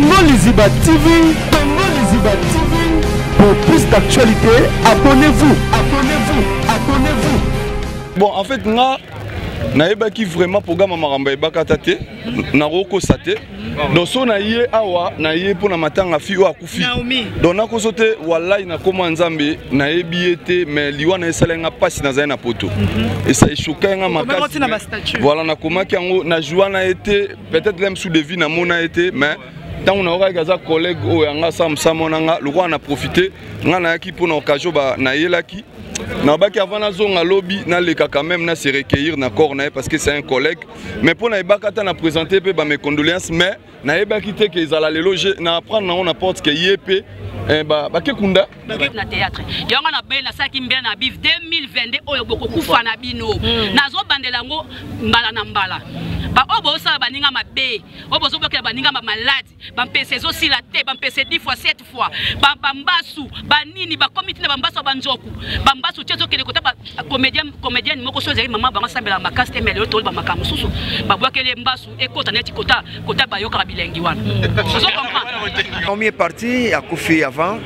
Congo Liziba TV, Congo Liziba TV. Pour plus d'actualité, abonnez-vous, abonnez-vous, abonnez-vous. Bon, en fait, naïba qui vraiment programme maramba ebaka tate na roko sate donc so na yé awa na yé pour na matanga fi o akufi donc na kosote wallahi na koma nzambe na yebiete mais liwa na esalenga pasi na zaina poto et ça choquait nga makasi voilà na koma ki yango na joie na été peut-être même sous de vie na mona été mais tant on aura gaza collègue o yanga sam samonanga le roi en a profité nga na yaki pour na occasion ba na yelaki na baki avant na zonga lobby na leka quand même na se recueillir na corner parce que c'est un collègue mais pour na ebakata na présenter pe ba mes condoléances mais na ebaki te que ezala le loger na apprendre na on apporte que yep ba ke kunda na théâtre yonga na be na saki mbia na bif 2022 oyo boko kufa na bino nazo bandela ngo mbala na mbala ba obo sa baninga mabe obo zo bloquer baninga ma malade ba mpese zo si la te ba mpese 10 fois 7 fois ba mbasu ba nini ba comité na ba mbasu ba njoku ba mbasu tiezo kele kota ba comédienne moko so zeli mama ba sambela makasi te mele to ba makamu susu ba bwakele mbasu ekota neti kota ba yoka bilengi wana zo comprendre on est parti à Kofi avant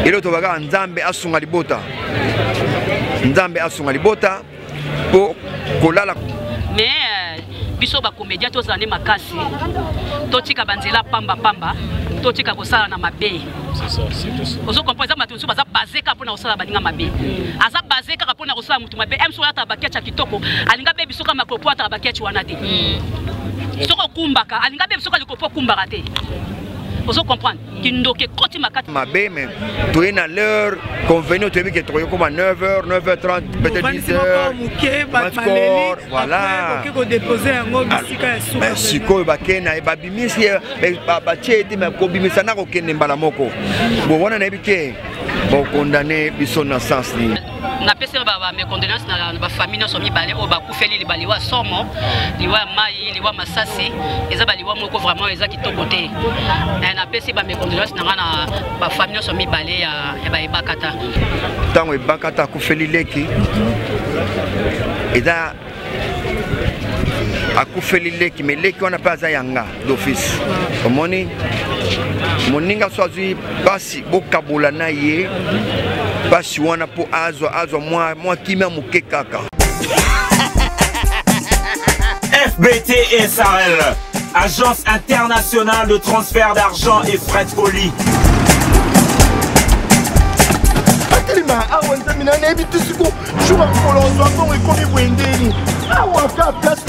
et l'autre baga nzambe asunga libota pour kolala mais biso ba comédien to zane makasi to tika banzela pamba to tika kosala na mabe ozo comprendre matusu baza bazeka pona kosala baninga mabe aza bazeka pona kosala mutu mabe emso ata bakecha kitoko alinga be biso kama kopo ata bakechi wana te soko kumbaka alinga be biso kalikopo kumbaka te ozo comprendre kindoke koti makati mabe mais tu es dans l'heure convenue tu es que tu es comme à 9h 9h30 peut-être 10h voilà OK déposer un homme ici quand merci ko bakena e babimisi ba chete mais ko bimisa na ko kende mbala moko bon wana na ebike bon condamné biso na sens ni na pese ba mes condoléances na ba famille so mibale o ba kufeli libali wa somo liwa mai liwa masasi eza ba liwa moko vraiment eza kitoko te na pese ba mes condoléances na ba famille so mibale ya ba ebakata tango ebakata kufeli leki eza akufeli leki mais leki wana pa za yanga d'office omoni moninga swazui basi bokabula na ye basi wana po azwa moi kimia muke kaka FBT SARL, Agence internationale de transfert d'argent et frais de colis. Akelima awa nzamina na ebi tisiko shuka kolonzo ngo ikomi bwendeni awa ka place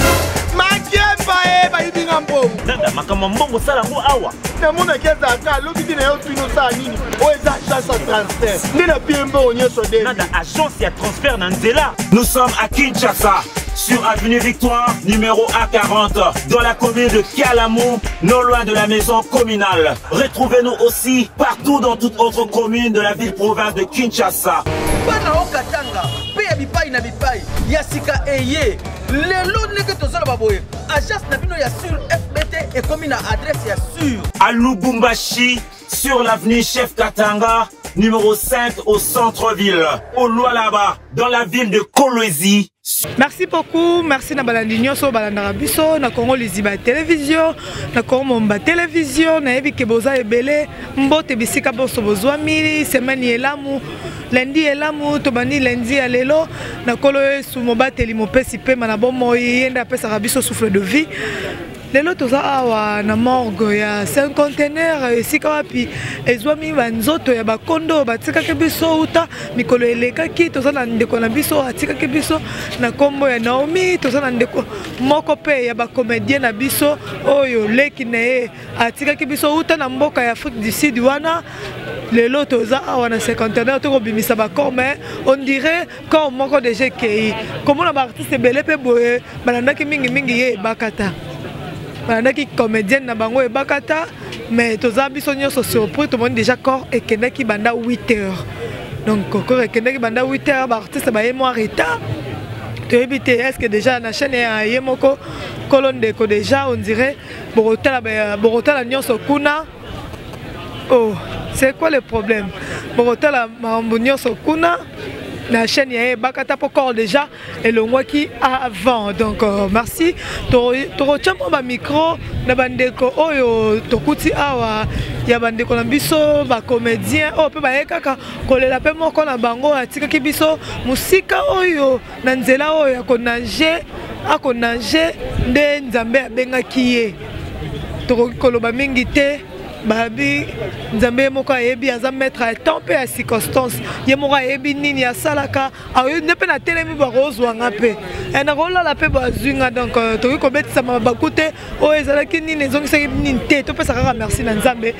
makemba ba yibinga mbongo Nanda makama mbongo sala ngo awa na mona keza ka lobi na yo twino sa nini o eza chance transfert ndina piembo onyeso de Nanda agence ya transfert na nzela. Nous sommes à Kinshasa sur avenue Victoire numéro A40 dans la commune de Kialamou, non loin de la maison communale. Retrouvez-nous aussi partout dans toute autre commune de la ville-province de Kinshasa. Bana okatanga pe ya bipai na bipai ya sika eye lelo neke tozala baboye agence na bino ya sur FBT et comme na adresse ya sur à Lubumbashi sur l'avenue Chef Katanga numéro 5 au centre-ville, au Lualaba dans la ville de Kolwezi. Merci beaucoup, merci na balandi nyonso balanda biso na Congo Liziba télévision na Congo Momba télévision na yebi ke boza ebele mbote bisika boso bozwa mili semaine elamu lundi elamu tobani lundi ya lelo na kolo su mobateli mopesi pe mana bomo yenda pesa biso souffle de vie. Lelo toza awa na morgue ya 5 containers esika wapi ezwami banzoto ya bakondo batikaki biso uta mikolo elekaki toza na ndeko na biso atikaki biso na kombo ya Naomi toza na ndeko moko pe ya bacomédien na biso oyo leki na ye atikaki biso uta na mboka ya Afrique du Sud wana lelo toza awa na 5 containers tokobimisa bakor mais on dirait corps moko déjà kei komona ba artiste belé pe boye balandaki mingi ye bakata Bandaki comédienne na bango ebakata mais toza biso nyonso surpris tout le monde déjà corps et kendaki banda 8h donc corps et kendaki banda 8h ba artiste ba yemo retard to ebité est-ce que déjà na chaîne ya yemoko colonne de ko déjà on dirait borotala nyonso kuna oh c'est quoi le problème borotala mambo nyonso kuna la chaîne ya bakata poko déjà et le mois qui avant donc merci to chamo ba micro na bandeko oyo tokuti awa ya bandeko na biso ba comédien o pe ba ekaka kolela pe moko na bango atika ki biso musika oyo na nzela oyo ya konage akonage nde nzambe abengaki ye tokoki koloba mingi te babi nzambe moko ayebi aza maître ya temps pe ya circonstance ye moko ayebi nini asalaka ayo nde pe na telemi bakozwanga pe nakolala pe bazwinga donc tokoki kobetisama babaku te oyo ezalaki nini ezongisaki nini te topesa kaka merci na nzambe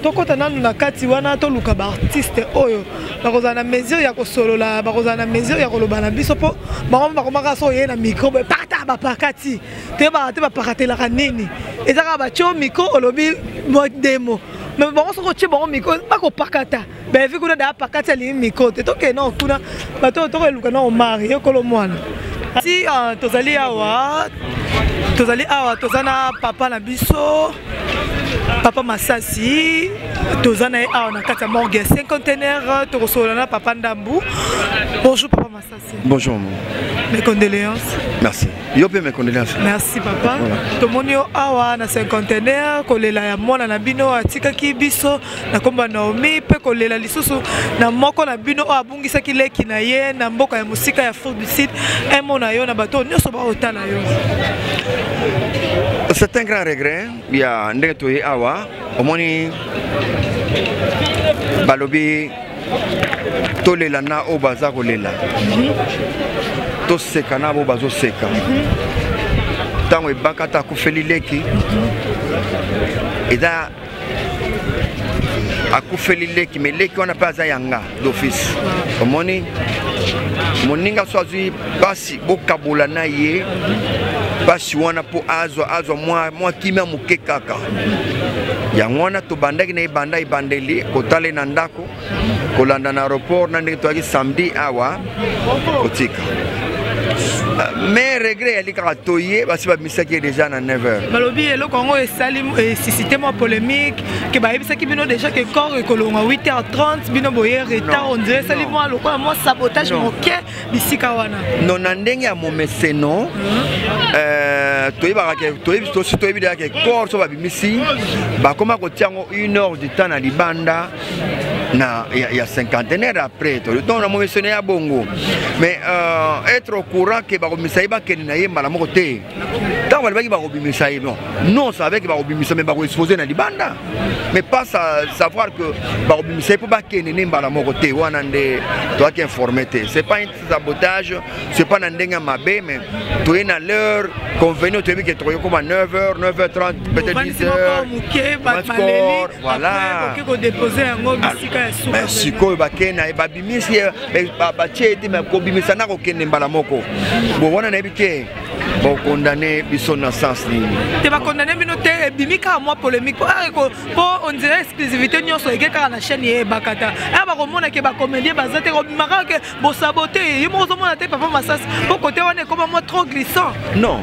tokota nanu na kati wana toluka baartiste oyo bakozala na mesure ya kosolola bakozala na mesure ya koloba na biso mpo bango bakomaka so oye na micro pakata bapakati teyebaka te bapakatelaka nini eza kaka batio micro olobi modemo mais bango soko tie bango micro bakopakata bevi kuna daa pakati alingi micro te tokena kuna bato tokoeluka na omari yekolo mwana si tozali awa toza na papa na biso Papa Massassi, tozana awa na kati ya morgue 5 containers tokosolola na Papa Ndambu. Bonjour Papa Massassi. Bonjour. Mes condoléances. Merci. Yo pe mes condoléances. Merci papa. Tomoni yo awa na 5 containers kolela ya mwana na bino atikaki biso na komba Naomi pe kolela lisusu na moko na bino o abungisaki leki na ye na mboka ya musika ya Fort du Sud emona yo na bato nyonso ba otala yo. C'est un grand regret. Il y a ndetoye awa omoni balobi tolela na obaza kolela. To seka na bo bazo seka. Tango bakata kufeli leki. Eza akufeli leki mais leki wana pas yanga d'office. Omoni moninga swazui basi bokabola na ye. Basi wana po azwa mwa kimia muke kaka yango wana tobandaki na ibanda ibandeli kotale na ndako kolanda na aéroport na ndenge toyaki samedi awa kotika mais regret yali kaka toye basi bamisaki déjà na 9h balobi eloko yango esali suscité mwa polémique ke bayebisaki bino déjà ke corps ekolonga 8h30 bino boye retard on dirait esali mwa lokola mwa sabotage moke bisika wana non na ndenge ya momeseno toyebi deya ke corps so babimisi bakoma kotia yango 1h du temps na libanda na ya cinquantenaire après donc na momeseno ya bongo mais être au courant que bakomisa ye bakende na ye mbala moko te ntango balibaki bakobimisa ye non savait que bakobimisa mais bakoexpose na libanda mais pas savoir que bakobimisa ye mpo bakende ne mbala moko te wana nde toyaki informé te c'est pas un sabotage c'est pas na ndenge ya mabe mais toye na l'heure convenu toyebi ke tokoki koma 9h 9h30 peut-être 10h voilà sikoyo bakende ye babimisi batie ete kobimisa na kokende mbala moko bon wana nayebi te condamné biso na sens nini te ba condamné bino te bimika moi polémique po on dirait exclusivité nyonso ekeka na chaîne ye bakata ba komona ke ba comédien bazate ko bimaka ke bo saboter yimo ozomona te Papa Massassi po côté wana comme moi trop glissant non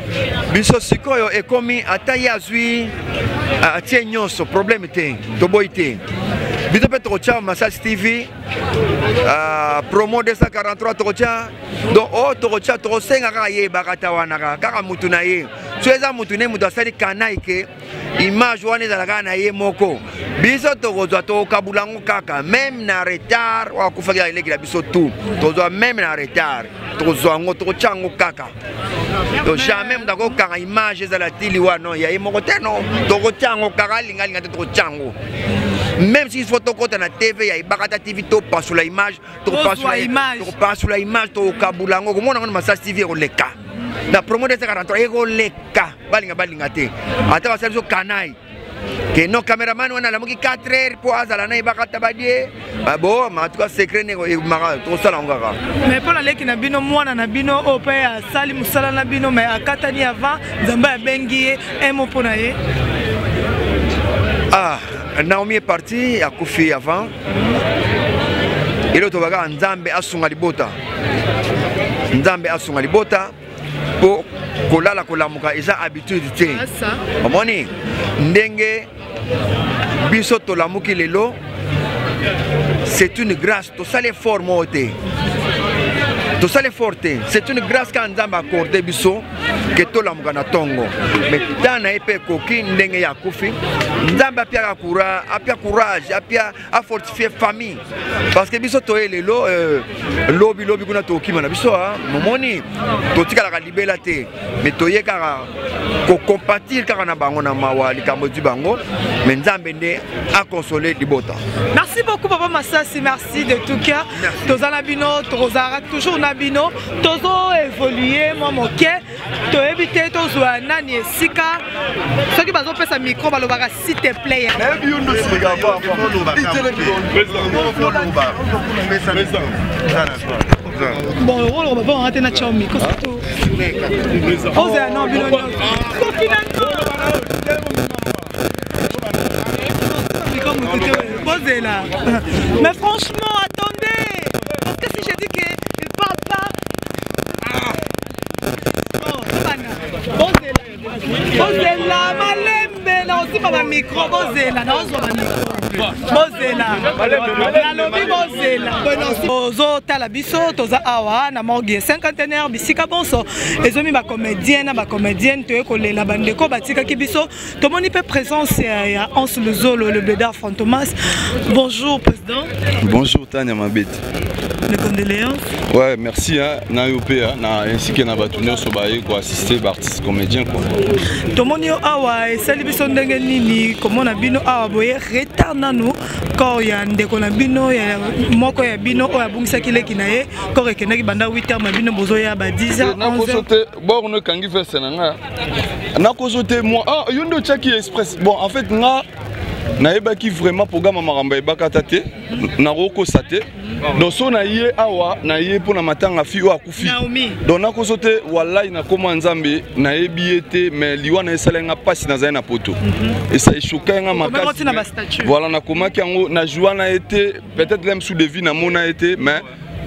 biso sikoyo ekomi ata yazwi atie nyonso problème te toboyi te biso pe tokotia Massassi TV promo 243 tokotia donc o tokotia tokosenga kaka ye bakata wana kaka mutu na ye so eza mutu ne mutu asali kanai ke image wana ezalaka na ye moko biso tokozwa tokabulango kaka même na retard wakufaki elekila biso tout tozwa même na retard tokozwa yango tokotia yango kaka donc jamais mutu akokanga image ezala tili wana ya ye moko te non tokotia yango kaka alingalinga te tokotia yango même si faut tokota na TV ya Ibakata TV to pasula image to pasula image to kabulango komona ngona Massassi TV oleka na promo 243 ekoleka balinga te ata basalisa kanai que no cameraman wana la moki 4h pour azala na Ibakata badie babo ma tout cas secret ne mara to sala ngaka mais pour la leki na bino mwana na bino o pe ya sali musala na bino mais akatani avant nzamba ya bengi un mot pour na ye Naomi est parti à Koufi avant. Et l'autre baga Nzambe asunga libota. Nzambe asunga libota pour kolala kolamuka eza habitude te. Omoni ndenge biso to lamuki lelo c'est une grâce to sale forme ote. Tout ça est forte. C'est une grâce qu'on a accordé biso que tout le monde a tongo. Mais dans la épée coquille, n'engue ya koufi. Nzamba pia courage, a fortifier famille. Parce que biso toye le lobby kuna toki mana biso momoni totika la libela te. Mais toye kara ko compatir kara na bango na mawa likambo du bango. Mais nzambe ne a consolé Libota. Merci beaucoup Papa Massassi, merci de tout cœur. Toza nabino, tozara toujours nabino, tozo évoluer moi moké, to éviter tozwa nani esika. Ceux qui bazo pesa micro balobaka s'il te plaît. Bon, le rôle on va pas arrêter na chao micro surtout. Ose non bino. Posez là. Mais franchement, attendez. Parce que si je dis qu'il ne parle pas. Oh, posez là. Posez là. Malembe. Là aussi, pas ma micro. Posez là. Non, pas ma micro. Posez là. La lobby, posez là. Ozo Talabiso, Toza Awa, Namorgi, cinquantenaire, Bissika Bonso. Et ma comédienne, tu es collé la bande de Kobatika Kibiso. Tout le monde peut présence à Hans Le Zolo, le Bédard Fantomas. Bonjour, président. Bonjour, Tania Mabet. Les condoléances. Ouais, merci. Ainsi que Nabatouné Sobaye, quoi, assister artiste comédien. Tout le monde est Awa, et Salibiso Ndengenini, comme on a bino Awa, boye, retard nano, quand il y a un décolabino, il y a Moko Yabino, ou Abungsa Kilekinae, quand il y a banda 8h, Mabino Bozoya, 10h. Bon, on a kangi fait Sénanga. Na kozote moi, Yondo Chaki Express. Bon, en fait, naeba ki vraiment programme maramba ebaka tate na roko sate donc so na ye awa na ye pona matanga fi o akufi donc na kozote wallahi na koma nzambe na ebiete mais liwa na esalenga pasi na zaina poto et ça choqué nga makasi voilà na koma ki yango na joie na été peut-être même sous devis na mona été mais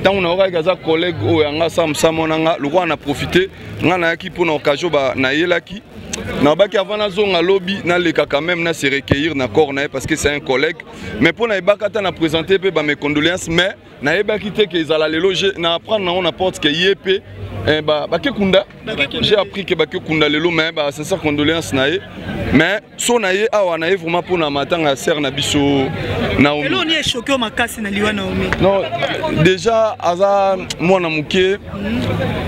tant on aura gaza collègue o yanga sam samonanga le roi en a profité nga na yaki pona occasion ba na yelaki na baki avant na zonga lobby na leka quand même na se recueillir na corner parce que c'est un collègue mais pour na ebaka na présenter pe ba mes condoléances mais na ebaki te que ezala le loger na apprendre na on apporte que yep ba ke kunda j'ai appris que ba ke kunda lelo mais ba sincère condoléances na ye mais so na ye awa na ye vraiment pour na matanga sœur na biso Naomi elo ni choqué makasi na liwa Naomi non déjà aza mwana muke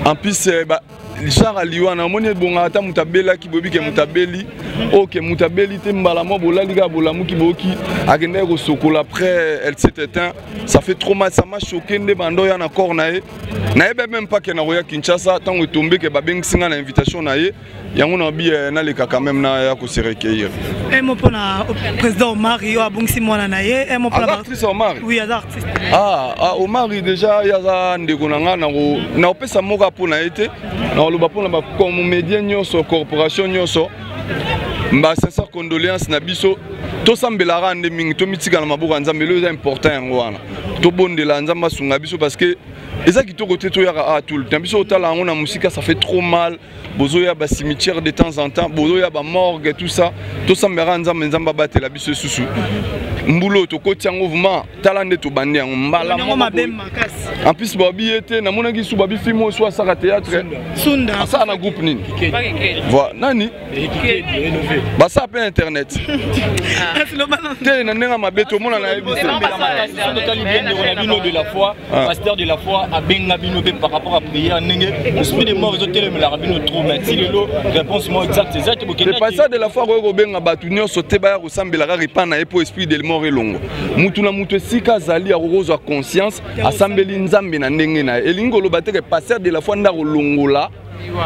en plus ba genre aliwana moni bonga ata mutabela ki bobi ke mutabeli OK mutabeli te mbala mo bolali ga bolamu ki boki akende ko sokola après elle s'est éteint ça fait trop mal ça m'a choqué ndé bando ya na cornae na ebe même pas que na roya Kinshasa tant que tombé que babeng singa na invitation na ye yango na bi na le kaka même na ya ko se recueillir et mo pona président Omar yo abungsi mona na ye et mo pona artiste Omar oui artiste Omar déjà ya za ndeko nanga na opesa moka pona été na loba pona ba comédien nyoso corporation nyoso mba sincère condoléances na biso to sambela rande mingi to mitika na maboka nzambe le important yango wana to bondela nzamba sunga biso parce que eza ki to côté to ya tout le temps biso otala yango na musika ça fait trop mal bozo ya ba cimetière de temps en temps bozo ya ba morgue et tout ça to sambela nzamba nzamba batela biso susu mbulo to koti yango vraiment talande to bande yango mbala en plus babi était na mona ki su babi film so sa théâtre sunda ça na groupe nini voilà nani ba ça pe internet te na nenga mabeto mona na ebisi de la foi pasteur de la foi a benga bino par rapport à prière nenge esprit de mort zotel me la rabino trop matilelo réponse moi exact exact le pasteur de la foi ko benga batu nyonso te ba ko sambela ka ripana epo esprit de mort elongo mutu na mutu sika zali a rozo conscience asambeli nzambe na ndenge na elingo lo bateke pasteur de la foi ndako longola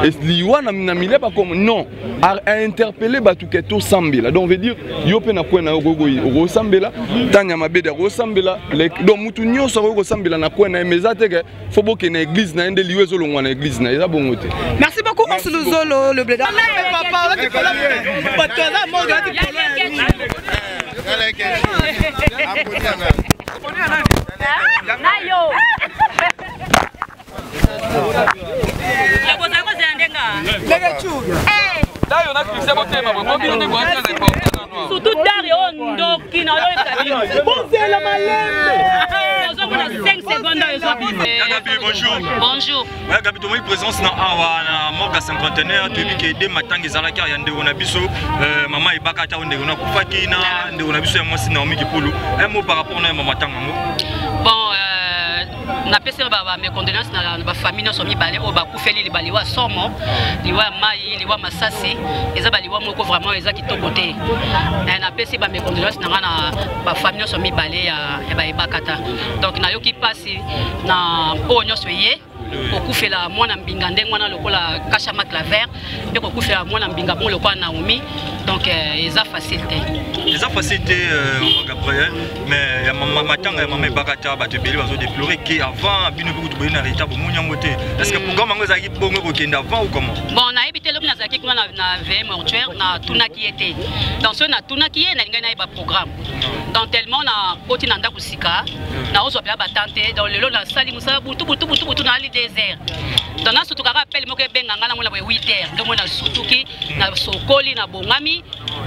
et liwana na mile pas comme non a interpeller batuke to sambela donc veut dire yo pe na kwena go sambela tanya mabeda go sambela donc mutu nyonso go sambela na kwena mezate ke faut boke na église na ende liwe zo longwa na église na eza bongote. Merci beaucoup Hans Le Zolo le bleda papa on dit pas là toi là mon gars dit surtout Dario Ndoki na yo 5 secondes Gabi, bonjour. Bonjour. Ouais, Gabi, tu as une présence dans la morgue cinquantenaire. Tu as vu que des matins, ils ont la carrière de Onabiso. Maman est bakata, on est Kufaki, on a vu moi, c'est Naomi Kipolo. Un mot par rapport à maman Tango. Bon, na pese ba mes condoléances na ba famille no somi balé o ba kufeli li baliwa somo liwa mai liwa masasi eza baliwa moko vraiment eza kitokote na pese ba mes condoléances na ba famille no somi balé ya ba ebakata donc na yoki pasi na o nyoso ye okufela mwana mbinga ndenge wana lokola kashama claver pe okufela mwana mbinga bon lokola Naomi donc eza facilité Gabriel mais ya maman matanga ya maman bakata ba te beli bazo déplorer que avant bino beaucoup de na retard bon monya moté est-ce que programme ngo zaki bongo ko kenda avant ou comment bon na ebité lobi na zaki kuna na VM mortuaire na tuna qui était dans ce na tuna qui est na ngai na ba programme donc tellement na koti na ndako sika na ozo pela batante dans le lot na sali musala butu na li désert dans na surtout ka rappel moko benga na mona 8h ndo mona sutuki na sokoli na bongami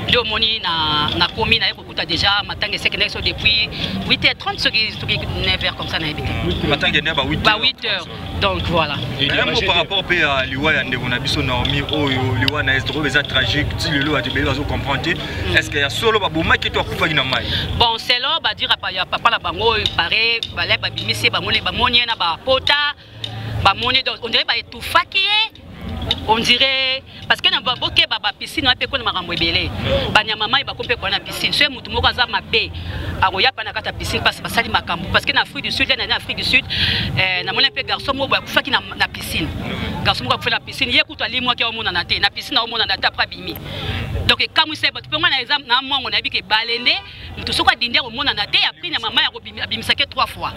ndo moni na komi na ekuta déjà matanga c'est que depuis 8h30 ce qui 9h comme ça na ebité matanga ne ba 8h donc voilà même par rapport à liwa ya ndeko na biso Naomi oyo liwa na estro beza tragique ti le lot a débélé bazo comprendre est-ce que ya solo ba boma ki to akufa na mai bon c'est là ba dire papa la bango paré balé ba bimisi ba moni na ba pota ba moni donc on dirait ba etufaki on dirait parce que na baboke baba piscine na pe ko na makambo ebele banyama mai ba kompe ko na piscine so mutu moko za mabe akoya pa na kata piscine parce basali makambo parce que na Afrique du Sud na Afrique du Sud na mona pe garçon mo ba kufaki na piscine garçon mo ko fa na piscine ye kutu ali mo ke o mona na te na piscine na o mona na ta après bimi donc kamu se ba tu pe na exemple na mongo na bi ke balende mutu soko dinde o mona na te après na mama ya ko bimisa ke 3 fois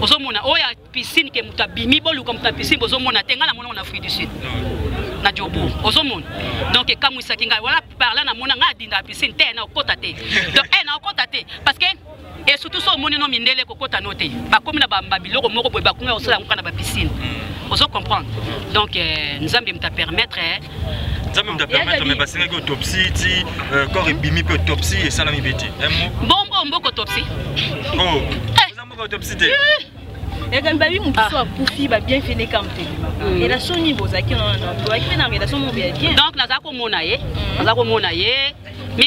ozomona oya piscine ke mutu bimi bolu comme ta piscine ozomona te ngana mona na Afrique du Sud na jobo ozomona donc kamu isaki ngai wala parla na mona nga dinda piscine te na okota te donc na okota te parce que et surtout so moni no mindele kokota note ba komi na ba biloko moko boy ba kunga osala ngana ba piscine ozo comprendre donc nzambe mta permettre nzambe mta permettre mais basenga ko autopsie ti corps ebimi pe autopsie et salami beti bon mboko autopsie oh nzambe ko autopsie te et quand baby mon soit poufi ba bien fini campé et la soni bozaki na to na relation mo bien donc naza ko mona ye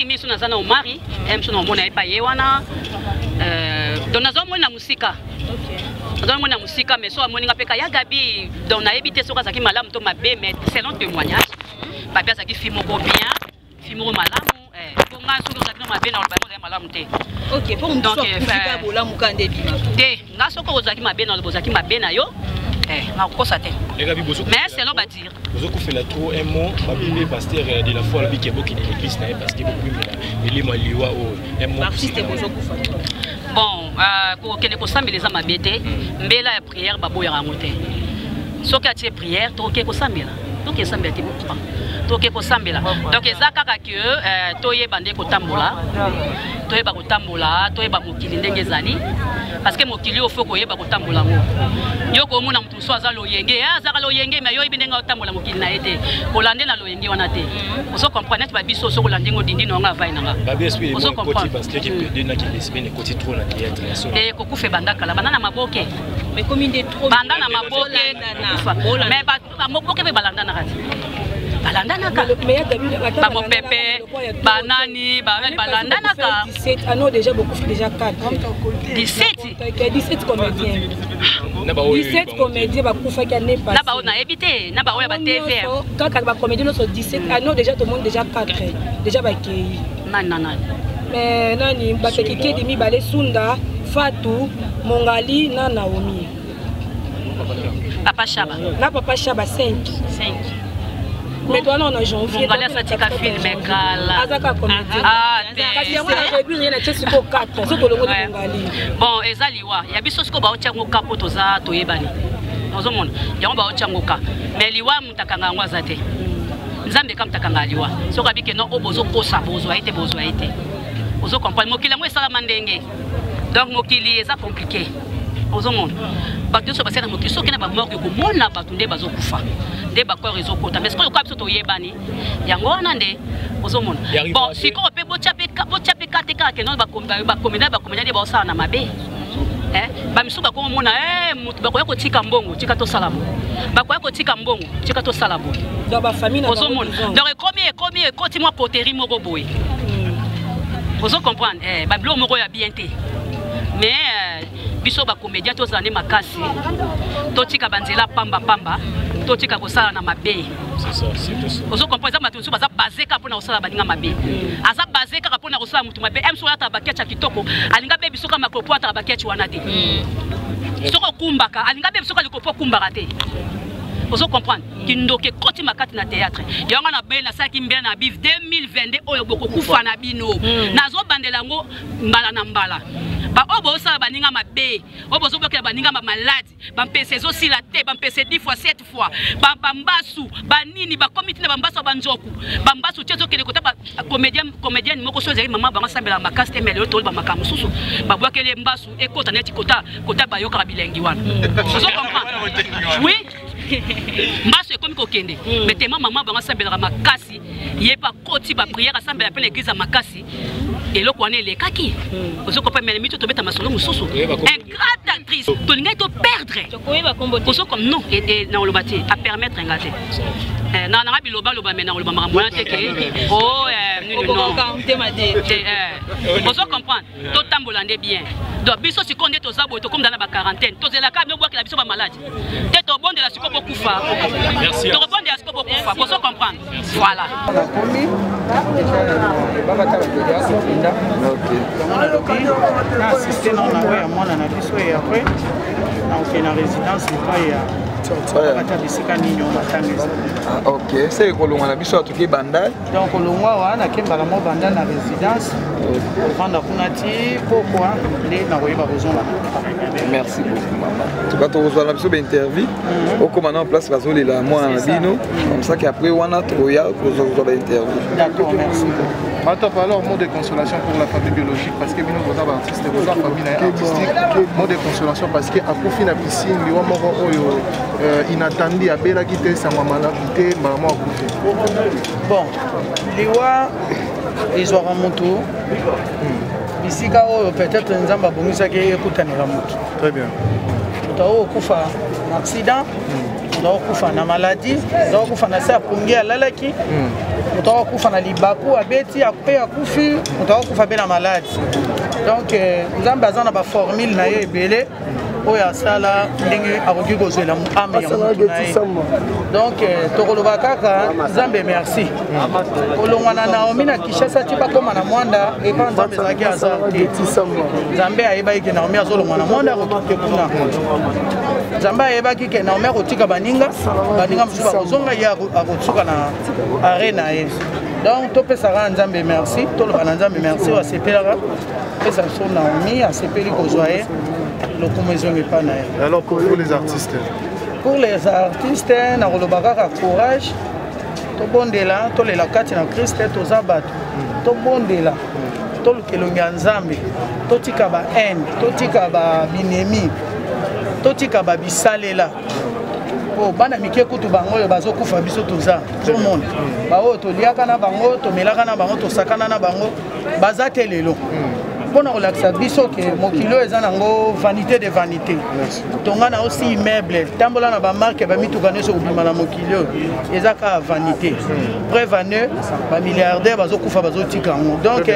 mi suna sana o mari suna mona ye pa ye wana donc nazo mona musika donc mona musika mais so amoni ngapeka ya Gabi donc na ebité soka zaki malamu to mabe mais selon témoignage papa zaki fimo ko bien fimo malamu pour nga soka zaki no mabe na ba malamu te OK pour donc fika bola mukande bima te nga soka ozaki mabe na bozaki mabe na yo na kosa te mais selon ba dire vous fait la trop un mot babimé pasteur de la foi bi kebo ki de l'église na parce que beaucoup il est liwa o un mot artiste bozoku fa bon ko kene ko sambeleza mabete mbela ya prière babo ya ngote soki atie prière to ke ko sambela donc esambela te beaucoup to ke ko sambela donc ezaka ka que toyeba nde ko tambola toyeba ko tambola toyeba mokili ndenge ezali parce que mokili ofo koyeba ko tambola ngo yoko mona mutu so azalo yenge azaka lo yenge mais yo ibindenga otambola mokili na ete kolande na lo yenge wana te oso comprendre net ba biso so kolande ngo dindi no nga vai nanga oso comprendre parce que de na ki lesbienne côté trop na théâtre et ko kufe bandaka la banana maboke mais commune de trop bandana maboke mais ba maboke be balanda na kati balanda ka ba mo pepe banani ba balanda na ka 17 ans déjà beaucoup déjà 4 17 comédiens 17 comédiens ba kufa ki année passée. Na ba on a évité, na ba on ba TV. Quand ba comédiens sont 17 années déjà tout le monde déjà 4 déjà ba ki. Non. Mais nani ba ki demi balé Sunda, Fatou, Mongali na Naomi. Papa Chaba. Na Papa Chaba 5. Mais toi non en janvier. On va laisser ta filmer kala. Azaka comédien. Kasi yango na début rien na tsiko 4. So to longo Mongali. Bon, ezaliwa. Ya biso siko ba otyango kapo toza toyebani. Ozomona. Yango ba otyango ka. Mais liwa mutakanga ngwaza te. Nzambe kam takanga liwa. So ka bike no obozo kosa bozo aite bozo aite. Ozo comprendre mokili yango esala mandenge. Donc mokili eza compliqué. Ozomona. Bato so basena mokili so kena ba morgue ko mona bato nde bazokufa. Nde ba corps ezokota. Mais siko ko biso toyebani. Yango wana nde ozomona. Bon, siko pe bochape kateka ke no ba comédien ba osala na mabe. bamisu bakomona mutu bakoya kotika mbongo tika tosala bo bakoya kotika mbongo tika tosala bo dans ba famille na ozomona donc ekomi ekoti mwa poteri moko boye ozo comprendre babilo moko ya bien te mais biso bacomédien tozala nde makasi totika banzela pamba totika kosala na mabe ozo comprendre eza bato mosusu baza basé kaka mpona kosala baninga mabe aza basé kaka mpona kosala motu mabe mso ataka bakechi ya kitoko alinga be biso kaka makropo ataka bakechi wana te soko okumbaka alinga be biso kaka likopo okumbaka te ozo comprendre kindoke koti makati na théâtre yango na be nasalaki mbela na bif 2022 oyo bokokufa na bino nazobandela yango mbala na mbala oyo bozosala baninga mabe oyo bozobokela baninga bamaladi bampese ezosila te bampese 10 fois 7 fois bambasu banini bakomi tina bambasu banzoku bambasu tie ezokende kota comédienne moko so ezali mama bango asambela makasi te mele oyo toli bamakambo mosusu babwakeli mbasu ekota neti kota bayokaka bilengi wana ozo comprendre oui mbaso ekomi kokende mais tellement mama bango asambelaka makasi ye pa koti bapriere asambela mpe na église ya makasi eloko wana elekaki ozo comprendre mais mito tobeta masolo mosusu grande actrice tolingai to perdre ozo comme non na oloba te a permettre nga te na nanga biloba mais na oloba makambo wana te ke ozo comprendre totambola nde bien donc biso sikoyo nde toza boye tokomda na baquarantaine tozelaka bino bwakela biso bamaladi te tobondela sikoyo bokufa tokobondela sikoyo bokufa ozo comprendre voilà assisté dans la rue à moi na biso et après on na résidence epai ya ok c'est kolongwa na biso atoki bandal donc kolongwa wana kembala mo bandal na résidence vanda kuna ti pourquoi nde nakoyeba kozonga merci beaucoup maman tuka tokozwa na biso bainterview okoma na place bazolela mwana na bino comme ça qu'après wana toya kozwa bainterview. D'accord, merci. Alors, mot de consolation pour la famille biologique parce que nous sommes artistes, nous sommes famille artistique. Mot de consolation parce que à Kofi na piscine, nous avons inattendu à Bela qui était sans maman qui était maman à Kofi. Bon, liwa ils auront mon tour. Ici peut-être nous avons bon ça qui écoute la moto. Très bien. Nous avons kufa un accident. Nous avons kufa na maladie. Nous avons kufa na sa pungi à lalaki. Nous avons kufa na libaku à beti à couper à kufi. Nous avons kufa bien la maladie. Donc nous avons besoin de la formule na belé. Oya sala ndenge akoki kozwela ame ya mutu na ye. Donc tokoloba kaka Nzambe merci. Kolongwana Naomi na Kinshasa ti bakoma na mwanda epa Nzambe ezalaki aza te. Nzambe ayebaki ke Naomi azolongwa na mwanda akoki kuna. Nzambe ayebaki ke Naomi akotika baninga mosusu bakozonga ye akotsuka na arena ye. Donc topesaka Nzambe merci, toloba na Nzambe merci oyo asepelaka pesa biso Naomi asepeli kozwa ye. Alors pour vous les artistes? Pour les artistes, nous avons courage. Tout le monde est là, tout le monde est là, Christ, tout le monde est là. Tout le monde est là, tout le monde est là, tout le monde est tout le monde oh bana mike kutu bango bazo kufa biso toza tout le monde ba o to liaka na bango to melaka na bango to sakana na bango baza telelo pona relaxa biso ke mokilo eza nango vanité de vanité tonga na aussi immeuble tambola na ba marque ba mituka neso ubima na mokilo eza ka vanité prévenu ba milliardaire bazo kufa bazo tika ngo donc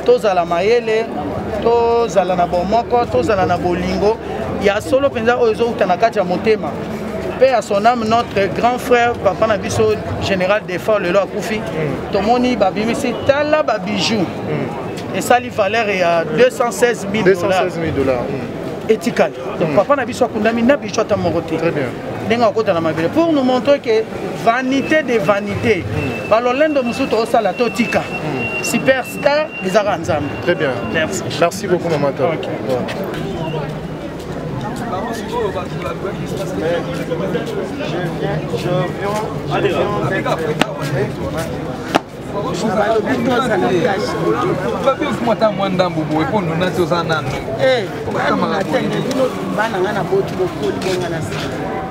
tozala mayele tozala na bomoko tozala na bolingo ya solo penza ozo utana kati ya motema. Paix à son âme, notre grand frère, papa Nabiso, général d'effort, le loi Koufi, Tomoni, Babimisi, Tala Babijou. Et ça lui valait à 216 000 $. 216 000 $. Éthical. Donc papa Nabiso Kundami Nabiso Tamoroté. Très bien. Pour nous montrer que vanité de vanité. Alors l'un de nous au Salato Tika. Superstar des Aranzam. Très bien. Merci. Merci beaucoup, maman. Okay.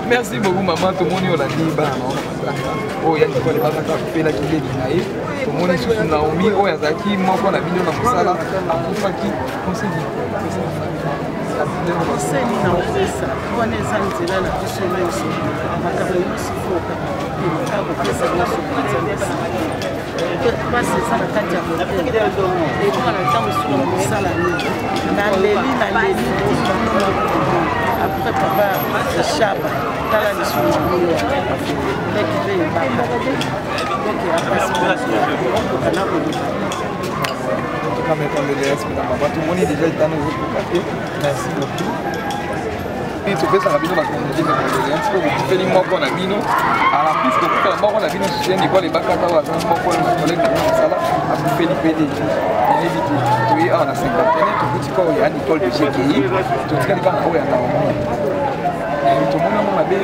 Merci beaucoup maman, tout le monde est là. Oh, il y a des gens qui fait la clé. Tout le monde est sous Naomi, oh, il y a qui, moi, on a mis dans la salle, on s'est dit. oseli na opesa wana eza nzela na biso nyonso makambo nyonso foka kaka kopesa nyonso nzambesi pasi eza na kati ya motel ekonga na ntango mosusu na mosala nini naleli après papa eshaba tala lisusu oyo ekive ebanda donc apasi okokana koluka tout le monde est déjà dans nos côtés. Merci beaucoup. Et tu fais ça rapidement parce qu'on dit que tu fais les mots qu'on a mis nous. À la piste, tu fais les mots qu'on a mis nous. Tu sais quoi les bacs à tabac, les mots qu'on a collègues dans ça là. Après fais les PD. On évite. Tu es à la cinquantaine. Tu peux dire quoi il y a une école de GKI. Tu dis qu'il y a un peu de tout le monde a bien.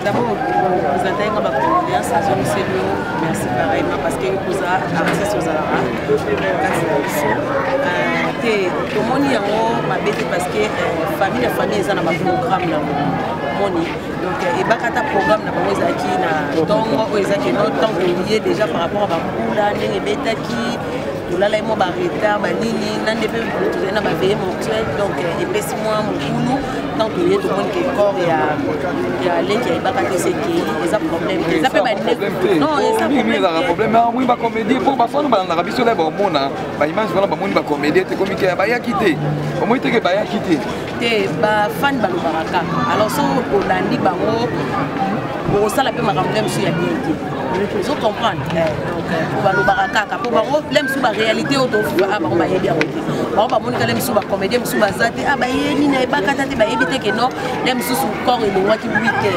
D'abord, vous avez ma confiance à Jean Célio. Merci pareillement parce que vous avez artiste aux Arabes. Tout le monde est ma bête parce que famille est un programme dans mon donc il y a un programme dans mon qui na tongo ezaki no temps lié déjà par rapport à bakula ndenge betaki tolala mo ba retard ba nini nande pe tozena ba veiller mortuaire donc epesi moi mokulu tant que tout le monde qui corps ya leki ya bakate seki eza problème eza pe ba non eza problème oui ba comédie pour ba fona ba na biso la ba mona ba image wana ba moni ba comédie te comme ki ba ya quitter au moins te ke ba ya quitter te ba fan ba lo baraka alors so olandi bango bo sala pe makambo msu ya bien dit vous comprenez donc pour ba lo baraka pour ba lem su ba réalité auto ba ba ba yebi akote ba ba moni ka lem su ba comédie msu ba zate ba yeni na ba kata te ba yebi te ke non lem su su corps et le waki 8h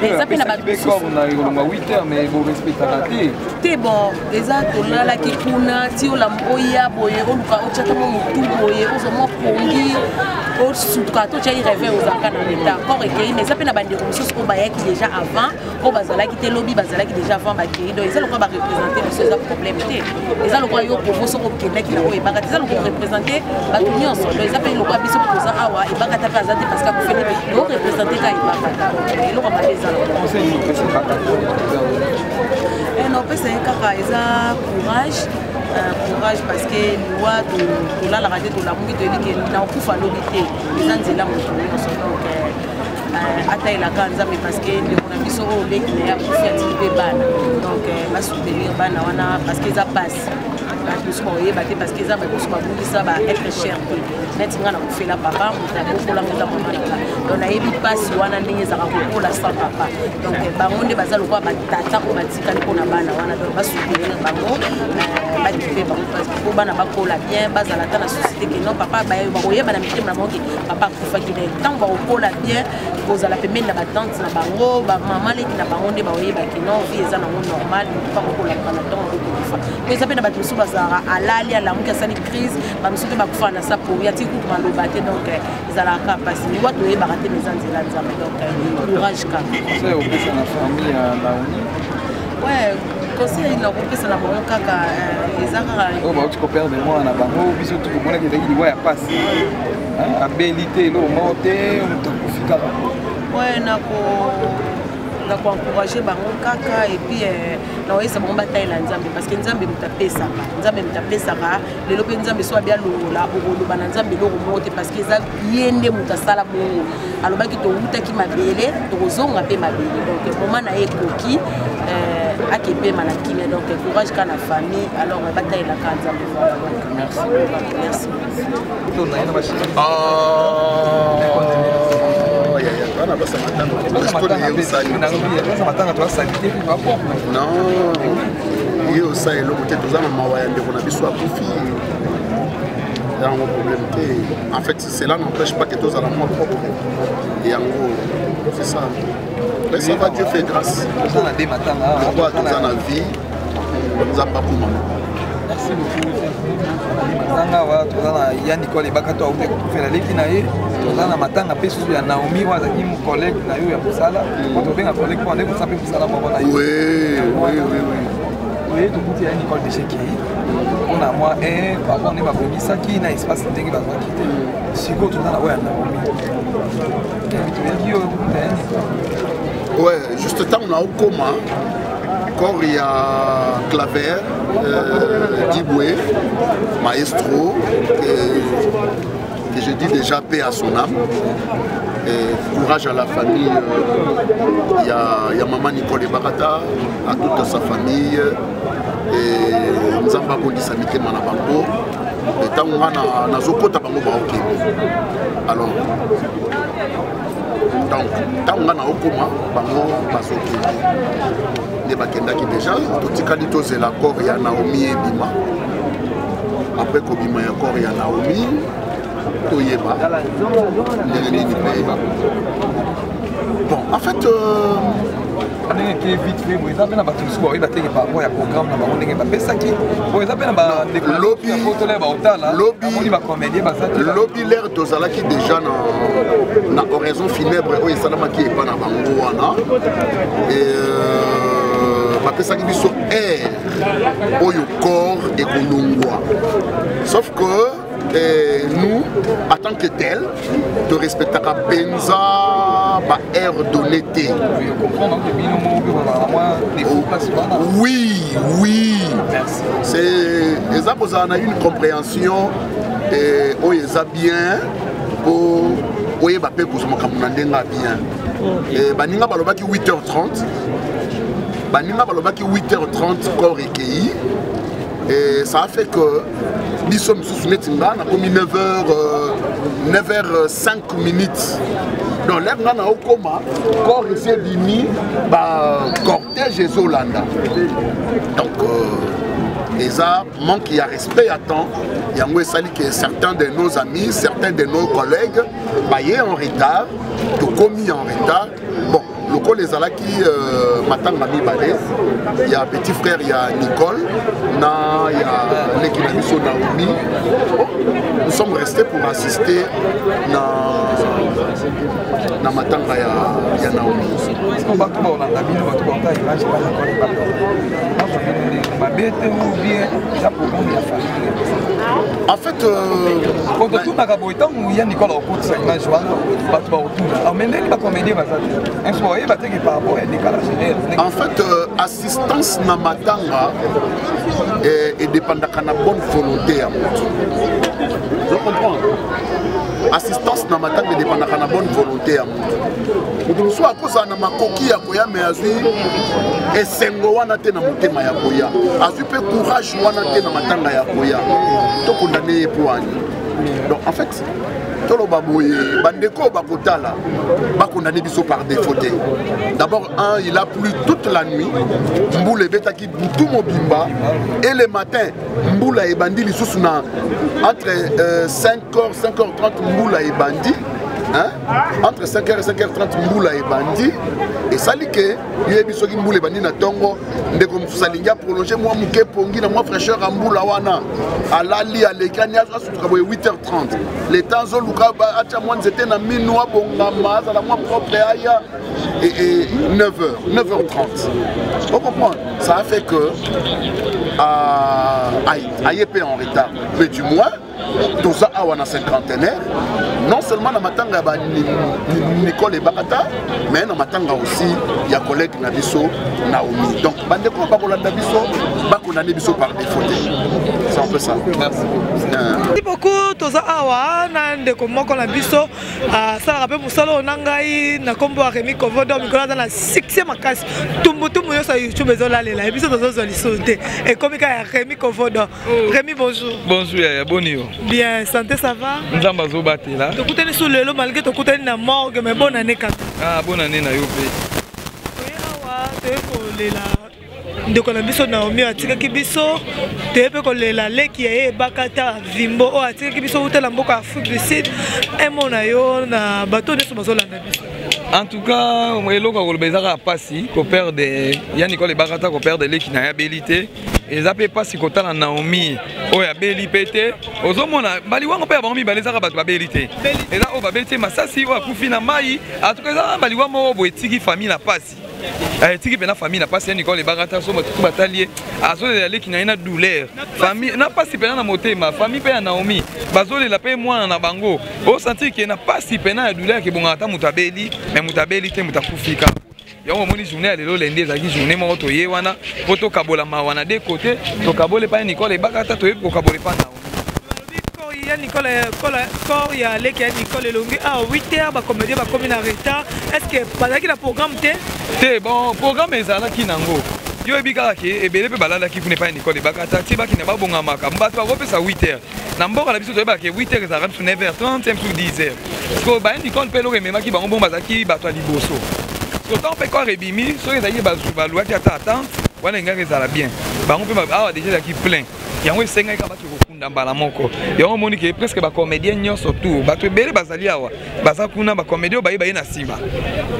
mais ça pe na ba corps na ngolonga 8h mais bo respecta raté te bon eza tolala ki kuna ti ola mboya boye oluka ochata mo mutu boye ozo mo pongi au suka to tshai rêver aux arcanes en état corps et mais ça pe na ba ndeko mususu ko ba yaki déjà avant ko bazala ki te lobby bazala ki déjà avant ba ki donc ils ont pas représenter ce problème te ils ont quoi yo provoquer ko kenda ki na ko e baka ils ont ko représenter ba tout nyonso donc ils appellent ko biso ko za awa e baka ta présenter parce que ko fait do représenter ka e baka et lo ko ba les conseil nous c'est baka et non peut c'est kaka eza courage parce que loi de la radio de la mungi de li na okufa lobité eza nzela mo donc ata la kanza mais parce que on a biso o leki na ya kufa tipe bana donc ba soutenir bana wana parce que ça passe biso ba yeba te parce que ça ba biso ba bungisa ba être cher net ngana ko fela papa mutako ko la mutako mama donc na yebi passe wana ndenge za ko la sans papa donc bangonde bazalo kwa batata ko batika ko na bana wana donc ba soutenir bango ba kipe bango parce que bana ba ko la bien bazala ta na société que non papa ba yeba na mitima na moki papa kufa ki tant ba ko la bien kozala pembeni na batante na bango bamama leki na bango nde baoyebaki non vie eza nango normal pa kokolaka na ntongo kokufa po eza mpe na bato mosusu bazalaka alali alamuki asali crise bamosusu mpe bakufa na sa pori ati kutu maloba te donc ezalaka mpasi liwa toyebaka te meza nzela nzambe donc courage kaka ouais conseil na kopesa na bango kaka eza kaka oyo bauti koperdre mwana na bango biso tokomonaki ezalaki liwa ya pasi abeli te elo moko te moto akufi kaka ouais na koencourager bango kaka et puis na oyesa bango batalela nzambe parce que nzambe mutapesaka lelo mpe nzambe so abia lola okoloba na nzambe eloko moko te parce que eza ye nde moto asala bongo alobaki towutaki mabele tokozonga mpe mabele donc moma na ye ekoki akepema na kimia donc courage ka na famille alors batayelaka nzambe merci non ye osala eloko te toza na mawa ya ndeko na biso akufi yango problème te en fait cela n'empêche pas que tozala mwa propre yango c'est ça mais ça va Dieu fait grâce pourquoi toza na vie toza pas pour maman merci beaucoup matanga wa toza na yani ko lebaka to aude kufela leki na ye toza na matanga pe susu ya Naomi wa zaki mu collègue na yo ya musala to benga collègue pour ndeko sape musala mwa na yo oui to kuti yani ko de cheki on a moi par contre on est pas ça qui na espace ndenge ba kwa kite siko toza na wa Naomi ouais juste temps on a au coma corps, il y a Claver, Diboué, Maestro, que je dis déjà paix à son âme. Et courage à la famille. Il y a maman Nicole Barata, à toute sa famille. Et Nzamba Bodi Samite Manabango. Et tant qu'on a Nazokota Bango Baoké. Alors, donc, tant qu'on a Okoma, Bango Bazoké. Ne Bakendaki déjà, tout ce qu'il c'est l'accord, il y a Naomi et Bima. Après Kobima, il y a encore Naomi. Toyeba. Bon, en fait, lobby l'air tozalaki déjà na oraison funèbre oyo esalamaki epa na bango wana bapesaki biso air oyo corps ekolongwa sauf que et nous, en tant que tel, de respecter la penza, ba air d'honnêteté. Oui, oui. C'est on a une compréhension et on est bien pour oye ba pe kozoma kamunandenga bien. Et baninga balobaki 8h30. Baninga balobaki 8h30 corps ekei. Et ça a fait que nous sommes sous Netinga, on a commis 9h05 minutes. Donc là, on a au coma, corps ici dimi, cortège et Zolanda. Donc, ça manque de respect à temps. Il y a que certains de nos amis, certains de nos collègues, sont en retard, tout commis en retard. Bon. Le col les alaki matanga mibale, il y a petit frère, il y a Nicole, il y a Nekinabiso Naomi. Nous sommes restés pour assister na matanga ya Naomi. En fait, en fait, assistance na matanga et dépendant de la bonne volonté à moi. Je comprends. Assistance na matanga dépendant de la bonne volonté à moi. Soit à cause de ma coquille à Koya, mais à lui, et sengo wana te na mutema ya Koya. A lui peu courage wana te na matanga ya Koya. To condamné pour ani. Donc en fait, tolo baboye bandeko bakotala bakondamné biso par défaut. D'abord il a plu toute la nuit. Mboula betaki butu mobimba et le matin Mboula et bandi lisusu na entre 5h30 Mboula et bandi. Hein? Entre 5h et 5h30 Mboula et bandi et ça dit que yebiso ki Mboula et bandi na tongo ndeko musalinga prolonger moi muke pongi na moi fraîcheur à Mboula wana alali alekani aso suka boye 8h30 les temps zo luka acha moi c'était na minwa bongama za la moi propre aya et 9h30 on comprend ça a fait que aïe en retard mais du moins tout ça a un cinquantenaire non seulement dans matanga ba Nicole et Barata mais dans matanga aussi il y a collègue Nabiso Naomi donc bande ko ba kolanda biso ba condamné biso par défaut c'est un peu ça merci beaucoup toza awa na ndeko moko na biso ça rappelle musalo nangai na kombo Rémi Kovodo mikola dans la 6e makasi tumbutumu yo sa YouTube ezolalela biso tozo lisote et comme ka Rémi Kovodo Rémi bonjour bonjour ya bonio bien santé ça va nzamba zo batela to kuteni sous lelo malgré to kuteni na morgue mais bonne année quand bonne année na yo pe awa te ko lela ndeko na biso Naomi atikaki biso te pe ko lela leki ya bakata vimbo o atikaki biso utela mboka Afrique du Sud emona yo na bato de bazolanda biso. En tout cas, eloko ko bezaka pasi ko perdre ya Nicole Barata ko perdre leki na habilité et ça peut pas si kota na Naomi o ya beli pété ozomona bali wango pe bango mibale zaka bato babelité et là o babelité masasi o akufi na mai en tout cas ça bali wango bo etiki famille na pasi tiki pena famille na pasi ya Nicole Barata so motu batalier azolela leki na ina douleur famille na pasi pena na motema famille pe ya Naomi bazolela pe mwana na bango o sentir que na pasi pena ya douleur ke bonga ata mutabeli mais mutabeli te mutakufika yango moni journée ya lelo lende ezalaki journée moko toye wana po tokabola mawana de côté tokabole pa Nicole Ebakata toyebi kokabole pa na ya Nicole corps ya leki ya Nicole elongi à 8h bacomédien bakomi na retard est-ce que bazalaki na programme te bon programme ezalaki nango yo ebi kaka ke ebele mpe balalaki kuna epai Nicole Ebakata ti bakende babongamaka bato bakopesa 8h na mboka na biso toyebaka ke 8h ezalaka biso 9h30 biso 10h parceke baye Nicole mpe eloko ememaki bango bongo bazalaki bato ya liboso sotan mpe corps ebimi soki ezalaki balwaki ata attente wana engaki ezala bien bango mpe awa deja ezalaki plein yango esengaki kaka baki kokunda mbala moko yango omoni ke presque bacomédien nyonso tour bato ebele bazali awa baza kuna bacomédien oyo baye na nsima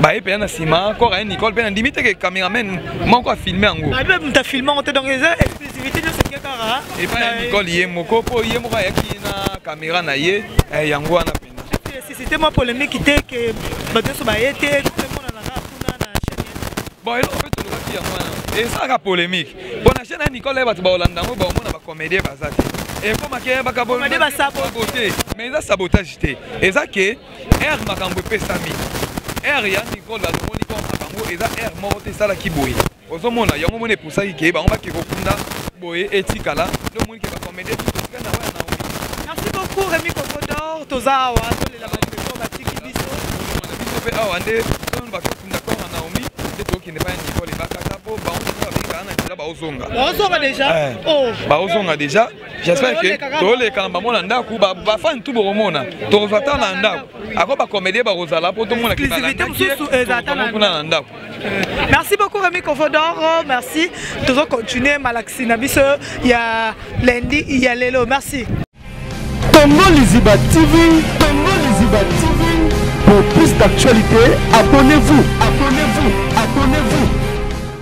baye mpenza na nsima corps aye Nicole mpe nandimi te ke cameraman moko afilme yango ta filme yango te donc eza exclusivité nyonso eke kaka epai ya Nicole ye moko mpo ye moko ayaki na caméra na ye yango wana mpenza suscité mwa polémique te ke bato nyonso baye te emonanaka kuna na chaîne bon eloko mpe tolobaki yango wana esalaka polémique mpo na chaîne ya Nicole ye bato baolanda yango baomona bacomédien baza te ekomaki basabote mais eza sabotage te eza ke aire makambo epesami aire ya Nicole bazomoni konsa bango eza aire moko te esalaki boye ozomona yango moni epusaki ke bango bake kokunda boye etikala nde omoni ke bacomédien tutika na waya na merci beaucoup Rémi Kokodor toza awa tolela bato batiki biso biso mpe awa nde tono bakokunda kora Naomi nde tokende pa ya Nicole Ebakata po bango baozonga déjà baozonga déjà j'espère que toleka na bamona ndako bafani tu bokomona tokozwa ta na ndako ako bacomédien bakozala po tomona kuna na ndako. Merci beaucoup Rémi Kokodor, merci toujours continuer malaxi na biso ya lundi ya lelo, merci. Congo Liziba TV, Congo Liziba TV. Pour plus d'actualités, abonnez-vous.